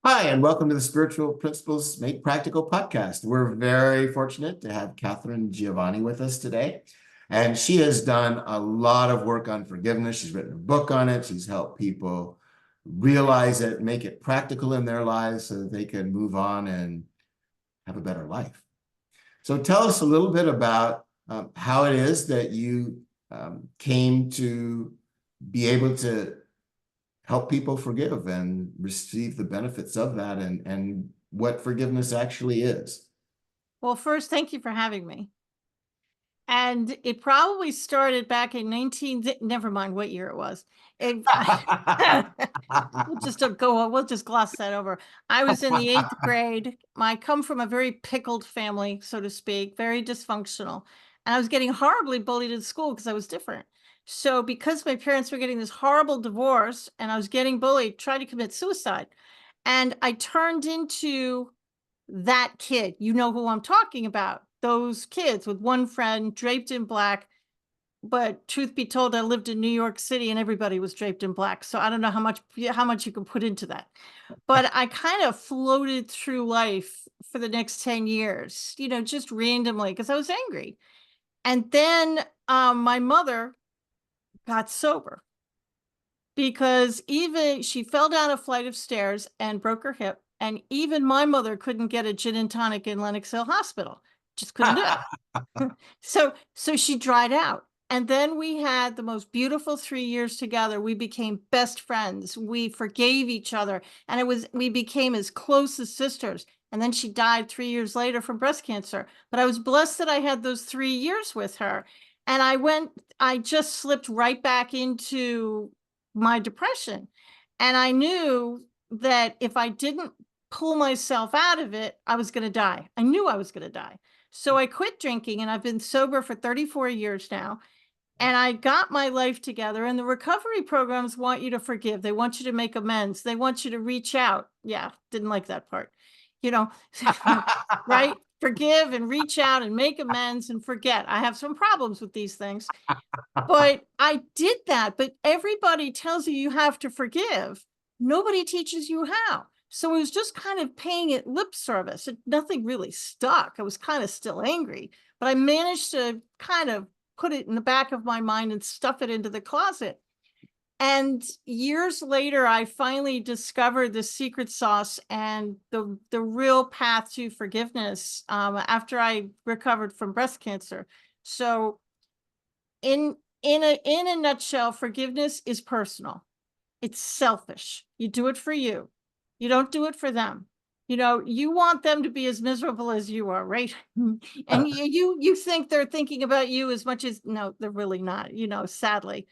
Hi, and welcome to the Spiritual Principles Made Practical podcast. We're very fortunate to have Katharine Giovanni with us today. And she has done a lot of work on forgiveness. She's written a book on it. She's helped people realize it, make it practical in their lives so that they can move on and have a better life. So tell us a little bit about how it is that you came to be able to help people forgive and receive the benefits of that and what forgiveness actually is. Well, first, thank you for having me. And it probably started back in never mind what year it was. It, we'll just gloss that over. I was in the 8th grade. I come from a very pickled family, so to speak, very dysfunctional. And I was getting horribly bullied in school because I was different. So because my parents were getting this horrible divorce and I was getting bullied, tried to commit suicide. And I turned into that kid. You know who I'm talking about. Those kids with one friend draped in black. But truth be told, I lived in New York City and everybody was draped in black. So I don't know how much you can put into that. But I kind of floated through life for the next 10 years, just randomly because I was angry. And then my mother got sober because even she fell down a flight of stairs and broke her hip. And even my mother couldn't get a gin and tonic in Lenox Hill Hospital. Just couldn't do it. So she dried out. And then we had the most beautiful 3 years together. We became best friends. We forgave each other. And we became as close as sisters. And then she died 3 years later from breast cancer. But I was blessed that I had those 3 years with her. And I just slipped right back into my depression. And I knew that if I didn't pull myself out of it, I was going to die. I knew I was going to die. So I quit drinking and I've been sober for 34 years now. And I got my life together. And the recovery programs want you to forgive. They want you to make amends. They want you to reach out. Yeah, didn't like that part. You know, right? Forgive and reach out and make amends and forget. I have some problems with these things. But I did that, but everybody tells you you have to forgive. Nobody teaches you how. So it was just kind of paying it lip service. Nothing really stuck. I was kind of still angry, but I managed to kind of put it in the back of my mind and stuff it into the closet. And years later, I finally discovered the secret sauce and the real path to forgiveness after I recovered from breast cancer. So in a nutshell, forgiveness is personal. It's selfish. You do it for you. You don't do it for them. You want them to be as miserable as you are, right? And you think they're thinking about you as much as no, they're really not, sadly.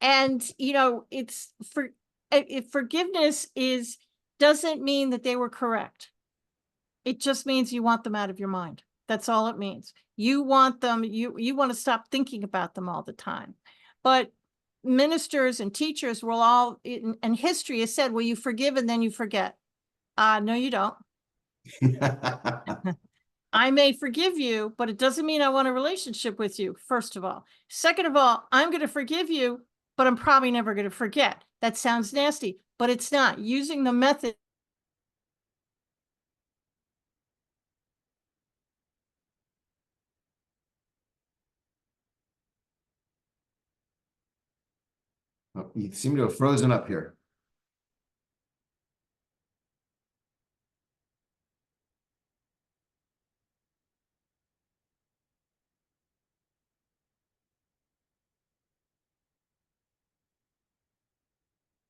And it's for if forgiveness is doesn't mean that they were correct. It just means you want them out of your mind. That's all it means. You want them, you want to stop thinking about them all the time. But ministers and teachers will all and history has said, well, you forgive and then you forget. No, you don't. I may forgive you, but it doesn't mean I want a relationship with you, first of all. Second of all, I'm going to forgive you, but I'm probably never going to forget. That sounds nasty, but it's not. Using the method. Oh, you seem to have frozen up here.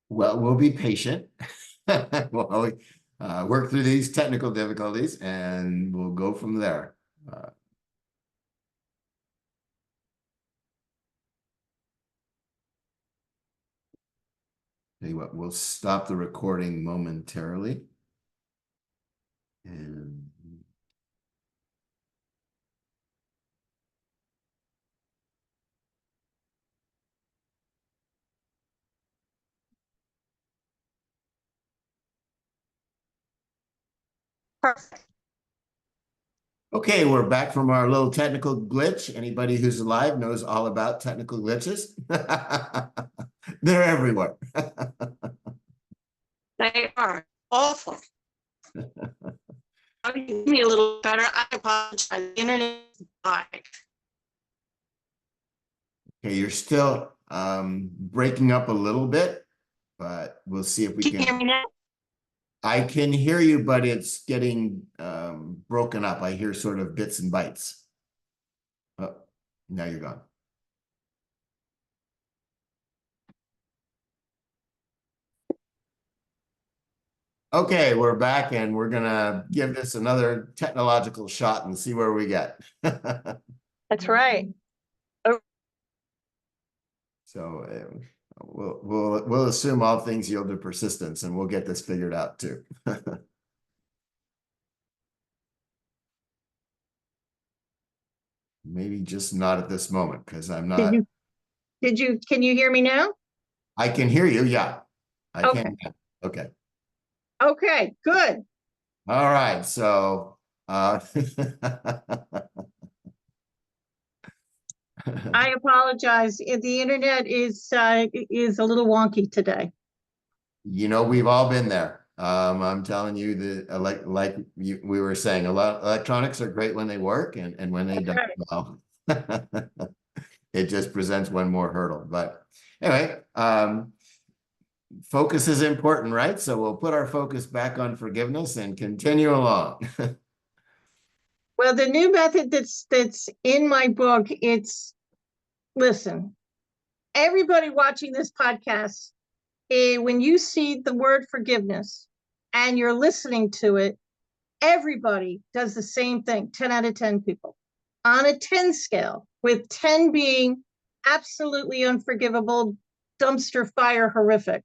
Well, we'll be patient. We'll work through these technical difficulties and we'll go from there. Tell you what, we'll stop the recording momentarily. And Perfect. okay, we're back from our little technical glitch. Anybody who's alive knows all about technical glitches. They're everywhere. They are. awful. How do you hear me a little better? I apologize. The internet is died. Okay, you're still breaking up a little bit, but we'll see if we Can you hear can. me now? I can hear you, but it's getting broken up. I hear sort of bits and bytes. Oh, now you're gone. Okay, we're back and we're gonna give this another technological shot and see where we get. That's right. So we'll assume all things yield to persistence, and we'll get this figured out too. Maybe just not at this moment because I'm not. Can you hear me now? I can hear you. Yeah, I Okay. can. Okay. Okay, good. All right. So. I apologize. The internet is a little wonky today. You know, we've all been there. I'm telling you that we were saying, a lot electronics are great when they work, and when they don't, well, it just presents one more hurdle. But anyway, focus is important, right? So we'll put our focus back on forgiveness and continue along. Well, the new method that's in my book, listen, everybody watching this podcast, when you see the word forgiveness and you're listening to it, everybody does the same thing. 10 out of 10 people on a 10 scale, with 10 being absolutely unforgivable, dumpster fire, horrific,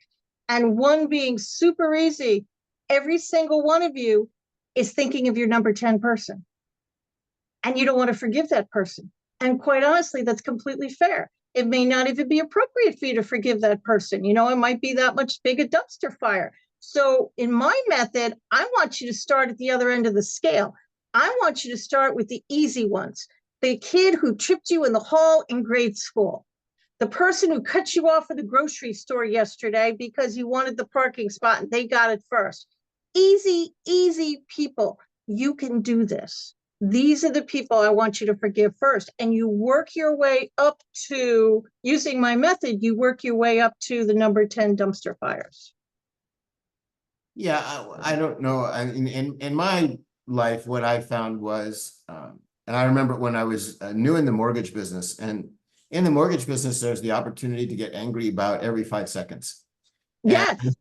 and 1 being super easy. Every single one of you is thinking of your number 10 person, and you don't want to forgive that person. And quite honestly, that's completely fair. It may not even be appropriate for you to forgive that person. You know, it might be that much big a dumpster fire. So in my method, I want you to start at the other end of the scale. I want you to start with the easy ones. The kid who tripped you in the hall in grade school. The person who cut you off at the grocery store yesterday because you wanted the parking spot and they got it first. Easy, easy people. You can do this. These are the people I want you to forgive first. And you work your way up to, using my method, you work your way up to the number 10 dumpster fires. Yeah, I don't know. In my life, what I found was, and I remember when I was new in the mortgage business, and in the mortgage business, there's the opportunity to get angry about every 5 seconds. Yes.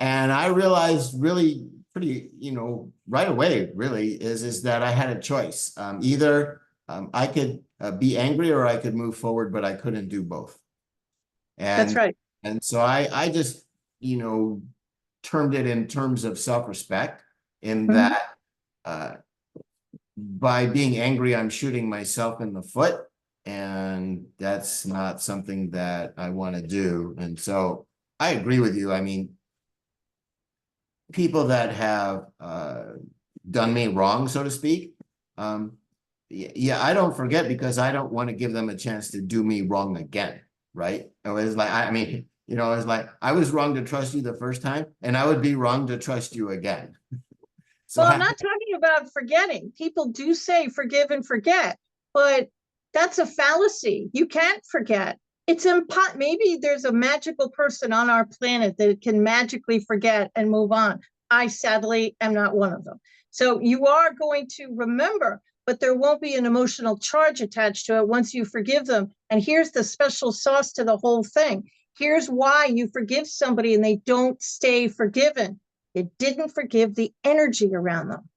And I realized really pretty, right away, really, is that I had a choice. Either I could be angry or I could move forward, but I couldn't do both. And that's right. And so I just, termed it in terms of self-respect, in that by being angry, I'm shooting myself in the foot, and that's not something that I want to do. And so I agree with you. I mean, people that have done me wrong, so to speak, yeah, I don't forget because I don't want to give them a chance to do me wrong again, right? It was like, I mean, it's like, I was wrong to trust you the first time, and I would be wrong to trust you again. So well, I'm not talking about forgetting. People do say forgive and forget, but that's a fallacy. You can't forget. It's maybe there's a magical person on our planet that can magically forget and move on. I sadly am not one of them. So you are going to remember, but there won't be an emotional charge attached to it once you forgive them. And here's the special sauce to the whole thing. Here's why you forgive somebody and they don't stay forgiven. You didn't forgive the energy around them.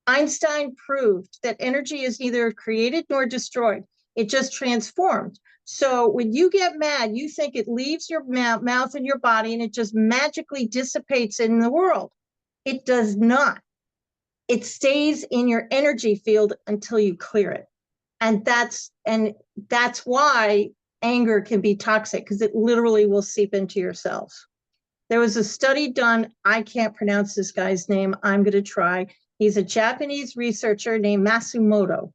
Einstein proved that energy is neither created nor destroyed. It just transformed. So when you get mad, you think it leaves your mouth and your body and it just magically dissipates in the world. It does not. It stays in your energy field until you clear it. And that's why anger can be toxic, because it literally will seep into your cells. There was a study done. I can't pronounce this guy's name. I'm going to try. He's a Japanese researcher named Matsumoto.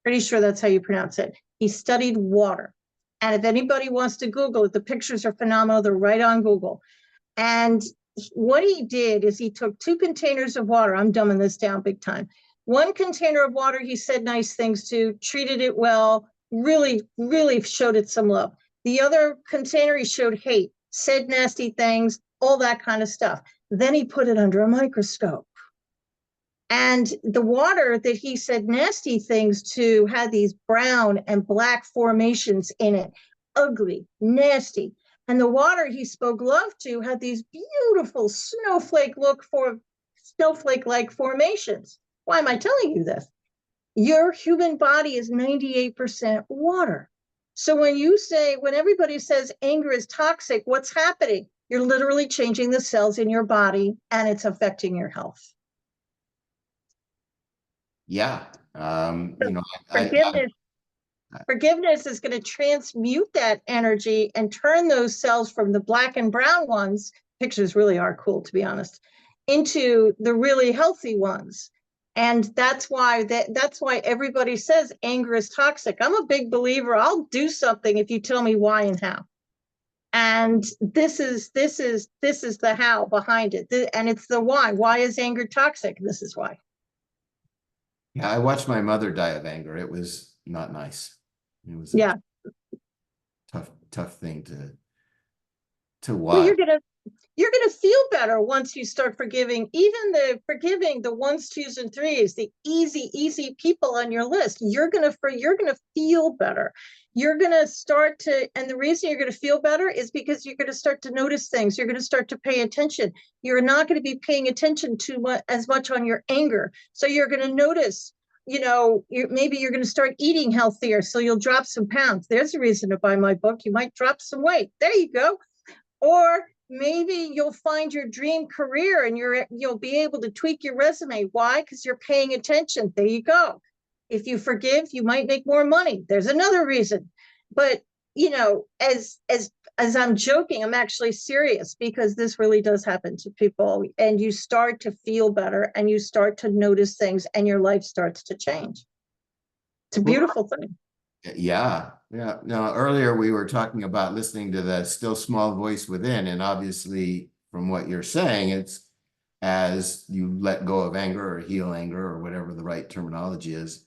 Pretty sure that's how you pronounce it. He studied water. And if anybody wants to Google it, the pictures are phenomenal. They're right on Google. And what he did is he took 2 containers of water. I'm dumbing this down big time. 1 container of water, he said nice things to, treated it well, really, really showed it some love. The other container, he showed hate, said nasty things, all that kind of stuff. Then he put it under a microscope. And the water that he said nasty things to had these brown and black formations in it, ugly, nasty. And the water he spoke love to had these beautiful snowflake-like formations. Why am I telling you this? Your human body is 98% water. So when everybody says anger is toxic, what's happening? You're literally changing the cells in your body and it's affecting your health. Yeah. Forgiveness is going to transmute that energy and turn those cells from the black and brown ones, pictures really are cool, to be honest, into the really healthy ones. And that's why everybody says anger is toxic. I'm a big believer. I'll do something if you tell me why and how. And this is the how behind it. And it's the why. Why is anger toxic? This is why. Yeah, I watched my mother die of anger. It was not nice. It was a tough thing to watch. Well, you're gonna feel better once you start forgiving, forgiving the 1s, 2s, and 3s, the easy people on your list. You're gonna feel better. You're gonna start to, and the reason you're gonna feel better is because you're gonna start to notice things. You're gonna start to pay attention. You're not gonna be paying attention to as much on your anger. So you're gonna notice, maybe you're gonna start eating healthier, so you'll drop some pounds. There's a reason to buy my book. You might drop some weight. There you go. Or maybe you'll find your dream career and you'll be able to tweak your resume. Why? Because you're paying attention. There you go. If you forgive, you might make more money. There's another reason. But as I'm joking, I'm actually serious, because this really does happen to people, and you start to feel better and you start to notice things and your life starts to change. It's a beautiful thing. Yeah. Now, earlier we were talking about listening to the still small voice within, and obviously from what you're saying, it's as you let go of anger or heal anger or whatever the right terminology is,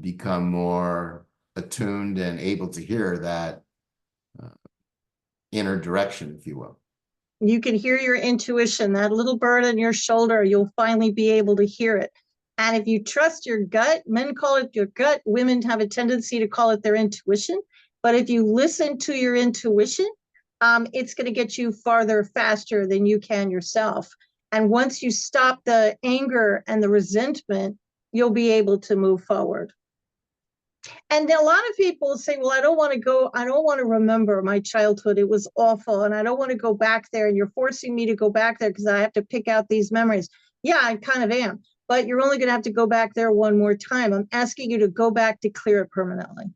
become more attuned and able to hear that inner direction, if you will. You can hear your intuition, that little bird on your shoulder, you'll finally be able to hear it. And if you trust your gut, men call it your gut, women have a tendency to call it their intuition. But if you listen to your intuition, it's going to get you farther faster than you can yourself. And once you stop the anger and the resentment, you'll be able to move forward. And a lot of people say, well, I don't want to remember my childhood. It was awful. And I don't want to go back there. And you're forcing me to go back there because I have to pick out these memories. Yeah, I kind of am. But you're only going to have to go back there one more time. I'm asking you to go back to clear it permanently.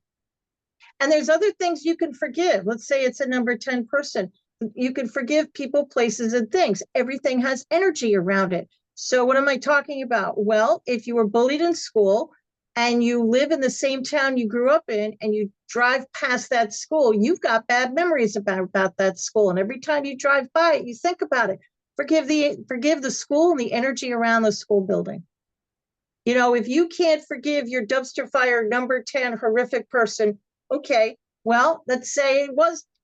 And there's other things you can forgive. Let's say it's a number 10 person. You can forgive people, places, and things. Everything has energy around it. So what am I talking about? Well, if you were bullied in school and you live in the same town you grew up in and you drive past that school, you've got bad memories about that school. And every time you drive by it, you think about it. Forgive the school and the energy around the school building. If you can't forgive your dumpster fire number 10 horrific person, okay, well, let's say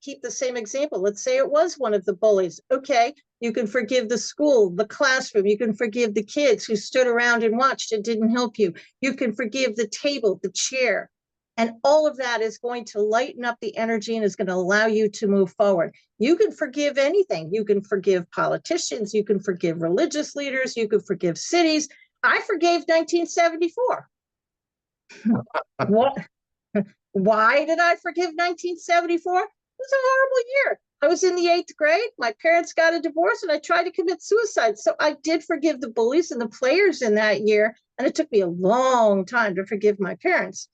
keep the same example. Let's say it was one of the bullies. Okay, you can forgive the school, the classroom. You can forgive the kids who stood around and watched and didn't help you. You can forgive the table, the chair. And all of that is going to lighten up the energy and is going to allow you to move forward. You can forgive anything. You can forgive politicians. You can forgive religious leaders. You can forgive cities. I forgave 1974. What? Why did I forgive 1974? It was a horrible year. I was in the 8th grade. My parents got a divorce and I tried to commit suicide. So I did forgive the bullies and the players in that year. And it took me a long time to forgive my parents.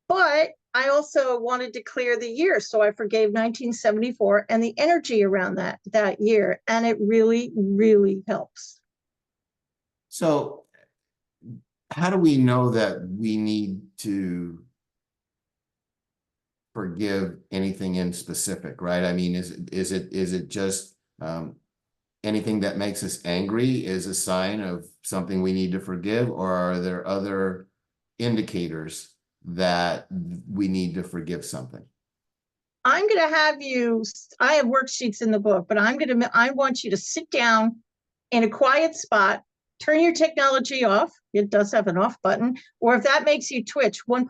But I also wanted to clear the year. So I forgave 1974 and the energy around that year. And it really, really helps. So how do we know that we need to forgive anything in specific, right? I mean, is it just anything that makes us angry is a sign of something we need to forgive, or are there other indicators that we need to forgive something? I'm going to have you, I have worksheets in the book, but I want you to sit down in a quiet spot, turn your technology off. It does have an off button. Or if that makes you twitch, one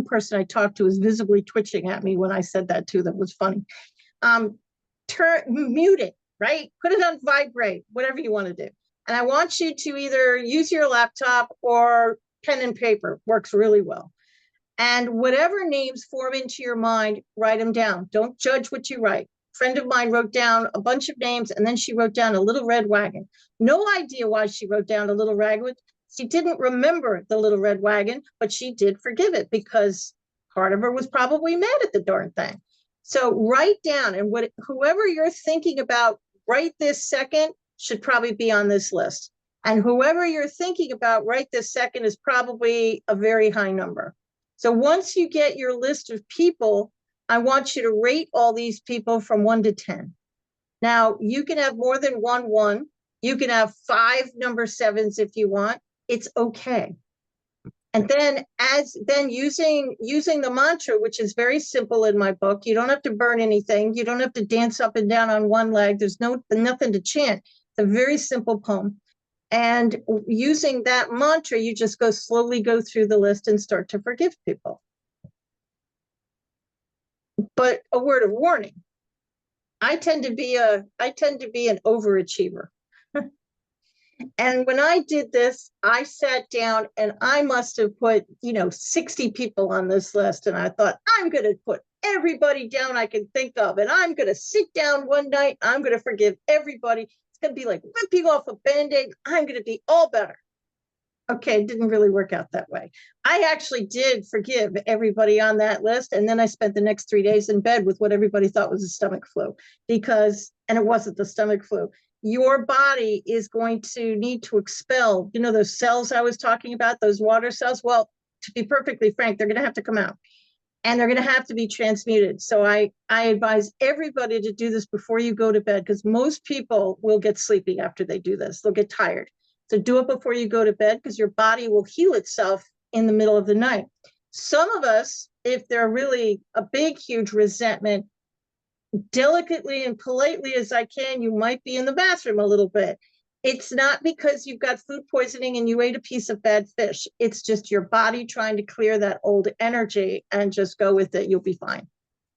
person I talked to is visibly twitching at me when I said that too. That was funny. Mute it, right? Put it on vibrate, whatever you want to do. And I want you to either use your laptop or pen and paper. Works really well. And whatever names form into your mind, write them down. Don't judge what you write. A friend of mine wrote down a bunch of names, and then she wrote down a little red wagon. No idea why she wrote down a little wagon. She didn't remember the little red wagon, but she did forgive it because part of her was probably mad at the darn thing. So write down, and whoever you're thinking about right this second should probably be on this list. And whoever you're thinking about right this second is probably a very high number. So once you get your list of people, I want you to rate all these people from 1 to 10. Now, you can have more than one. You can have 5 number 7s if you want. It's okay. And then using the mantra, which is very simple in my book, you don't have to burn anything. You don't have to dance up and down on one leg. There's nothing to chant. It's a very simple poem. And using that mantra, you just slowly go through the list and start to forgive people. But a word of warning, I tend to be an overachiever. And when I did this, I sat down and I must have put, 60 people on this list. And I thought, I'm going to put everybody down I can think of. And I'm going to sit down one night. I'm going to forgive everybody. It's going to be like ripping off a Band-Aid. I'm going to be all better. Okay, it didn't really work out that way. I actually did forgive everybody on that list. And then I spent the next 3 days in bed with what everybody thought was a stomach flu, and it wasn't the stomach flu. Your body is going to need to expel, those cells I was talking about, those water cells. Well, to be perfectly frank, they're going to have to come out and they're going to have to be transmuted. So I advise everybody to do this before you go to bed, because most people will get sleepy after they do this. They'll get tired. So do it before you go to bed, because your body will heal itself in the middle of the night. Some of us, if they're really a big, huge resentment, delicately and politely as I can, you might be in the bathroom a little bit. It's not because you've got food poisoning and you ate a piece of bad fish. It's just your body trying to clear that old energy, and just go with it. You'll be fine.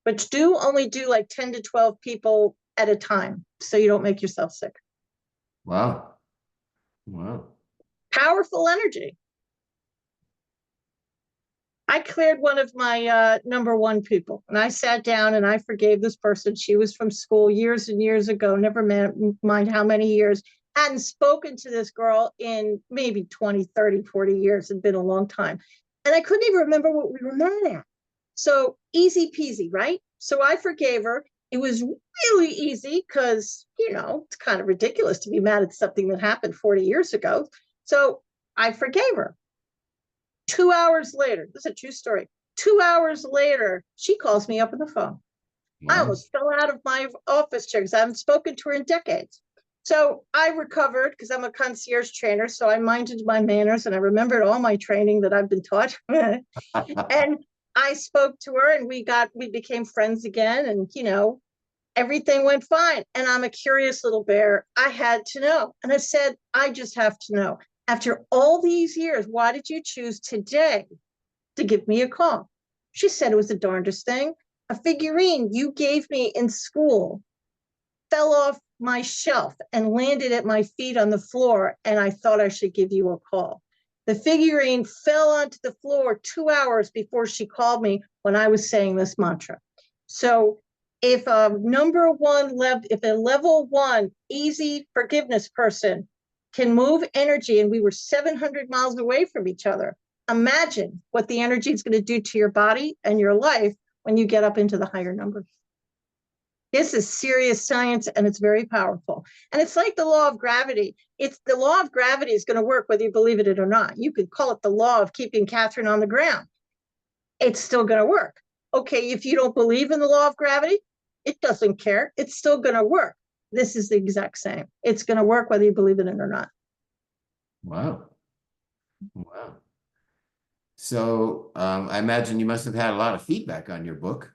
But only do like 10 to 12 people at a time, so you don't make yourself sick. Wow. Powerful energy. I cleared one of my number 1 people, and I sat down and I forgave this person. She was from school years and years ago, never mind how many years, hadn't spoken to this girl in maybe 20, 30, 40 years. It'd been a long time. And I couldn't even remember what we were mad at. So easy peasy, right? So I forgave her. It was really easy because, it's kind of ridiculous to be mad at something that happened 40 years ago. So I forgave her. 2 hours later, this is a true story. 2 hours later, she calls me up on the phone. Wow. I almost fell out of my office chair because I haven't spoken to her in decades. So I recovered because I'm a concierge trainer. So I minded my manners and I remembered all my training that I've been taught. And I spoke to her and we became friends again. And, everything went fine. And I'm a curious little bear. I had to know. And I said, I just have to know. After all these years, why did you choose today to give me a call? She said it was the darndest thing. A figurine you gave me in school fell off my shelf and landed at my feet on the floor, and I thought I should give you a call. The figurine fell onto the floor 2 hours before she called me when I was saying this mantra. So if a level 1 easy forgiveness person can move energy, and we were 700 miles away from each other, imagine what the energy is going to do to your body and your life when you get up into the higher numbers. This is serious science, and it's very powerful. And it's like the law of gravity. The law of gravity is going to work whether you believe it or not. You could call it the law of keeping Katharine on the ground. It's still going to work. Okay, if you don't believe in the law of gravity, it doesn't care. It's still going to work. this is the exact same. It's going to work whether you believe in it or not. Wow. Wow. So I imagine you must have had a lot of feedback on your book.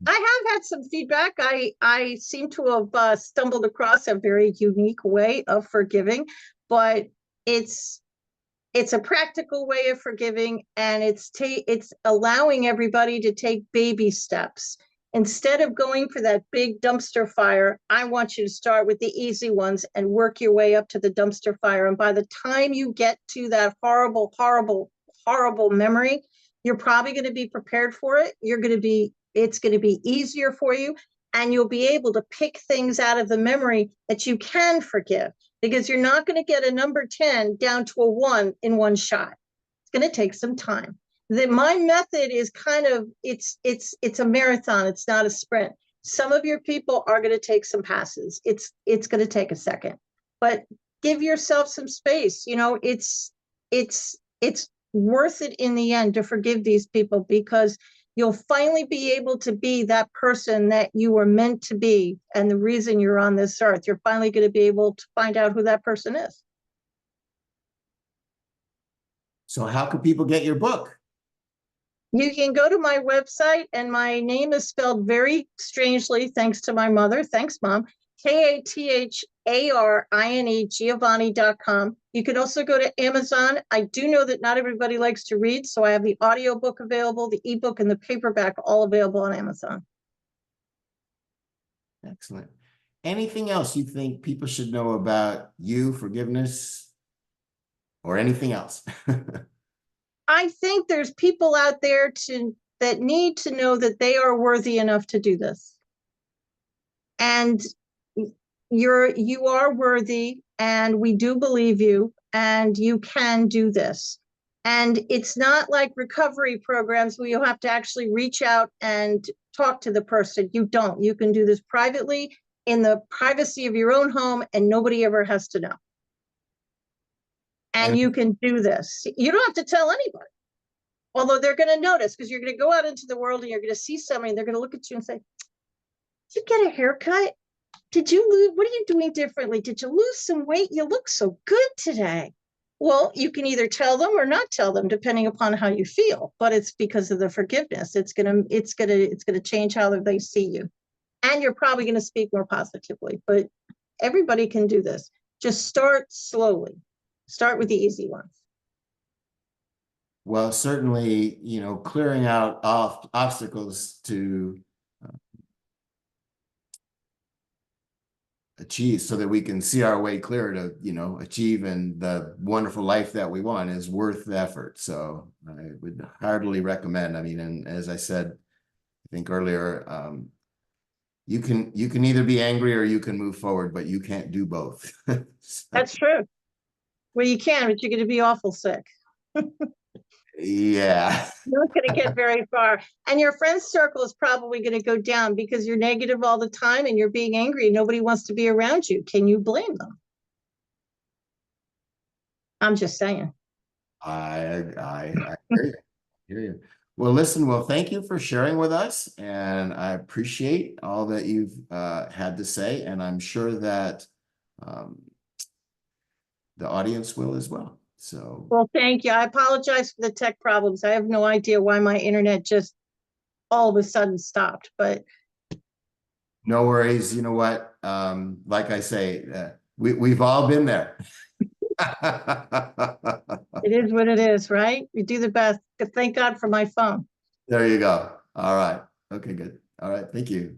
I have had some feedback. I seem to have stumbled across a very unique way of forgiving, but it's a practical way of forgiving, and it's allowing everybody to take baby steps. Instead of going for that big dumpster fire, I want you to start with the easy ones and work your way up to the dumpster fire. And by the time you get to that horrible, horrible, horrible memory, you're probably going to be prepared for it. It's going to be easier for you, and you'll be able to pick things out of the memory that you can forgive, because you're not going to get a number 10 down to a 1 in one shot. It's going to take some time. My method is kind of, it's a marathon. It's not a sprint. Some of your people are going to take some passes. It's going to take a second, but give yourself some space. You know, it's worth it in the end to forgive these people, because you'll finally be able to be that person that you were meant to be. And the reason you're on this earth, you're finally going to be able to find out who that person is. So how can people get your book? You can go to my website, and my name is spelled very strangely, thanks to my mother. Thanks, Mom. Katharine Giovanni.com. You can also go to Amazon. I do know that not everybody likes to read, so I have the audiobook available, the ebook, and the paperback all available on Amazon. Excellent. Anything else you think people should know about you, forgiveness, or anything else? I think there's people out there that need to know that they are worthy enough to do this. And you are worthy, and we do believe you, and you can do this. And it's not like recovery programs where you have to actually reach out and talk to the person. You don't. You can do this privately in the privacy of your own home, and nobody ever has to know. And you can do this. You don't have to tell anybody. Although they're going to notice, because you're going to go out into the world and you're going to see somebody, and they're going to look at you and say, did you get a haircut? Did you lose? What are you doing differently? Did you lose some weight? You look so good today. Well, you can either tell them or not tell them, depending upon how you feel. But it's because of the forgiveness. It's gonna change how they see you, and you're probably going to speak more positively. But everybody can do this. Just start slowly. Start with the easy ones. Well, certainly, you know, clearing out obstacles to achieve, so that we can see our way clear to, you know, achieving the wonderful life that we want, is worth the effort. So I would heartily recommend. I mean, and as I said, I think earlier, you can either be angry or you can move forward, but you can't do both. So, That's true. Well, you can, but you're going to be awful sick. yeah. You're not going to get very far. And your friend's circle is probably going to go down, because you're negative all the time and you're being angry. Nobody wants to be around you. Can you blame them? I'm just saying. I hear you. Hear you. Well, listen, well, thank you for sharing with us, and I appreciate all that you've had to say, and I'm sure that the audience will as well. So, Well, thank you. I apologize for the tech problems. I have no idea why my internet just all of a sudden stopped, but no worries. You know what? Like I say, we've all been there. it is what it is, right? We do the best. Thank God for my phone. There you go. All right. Okay, good. All right. Thank you.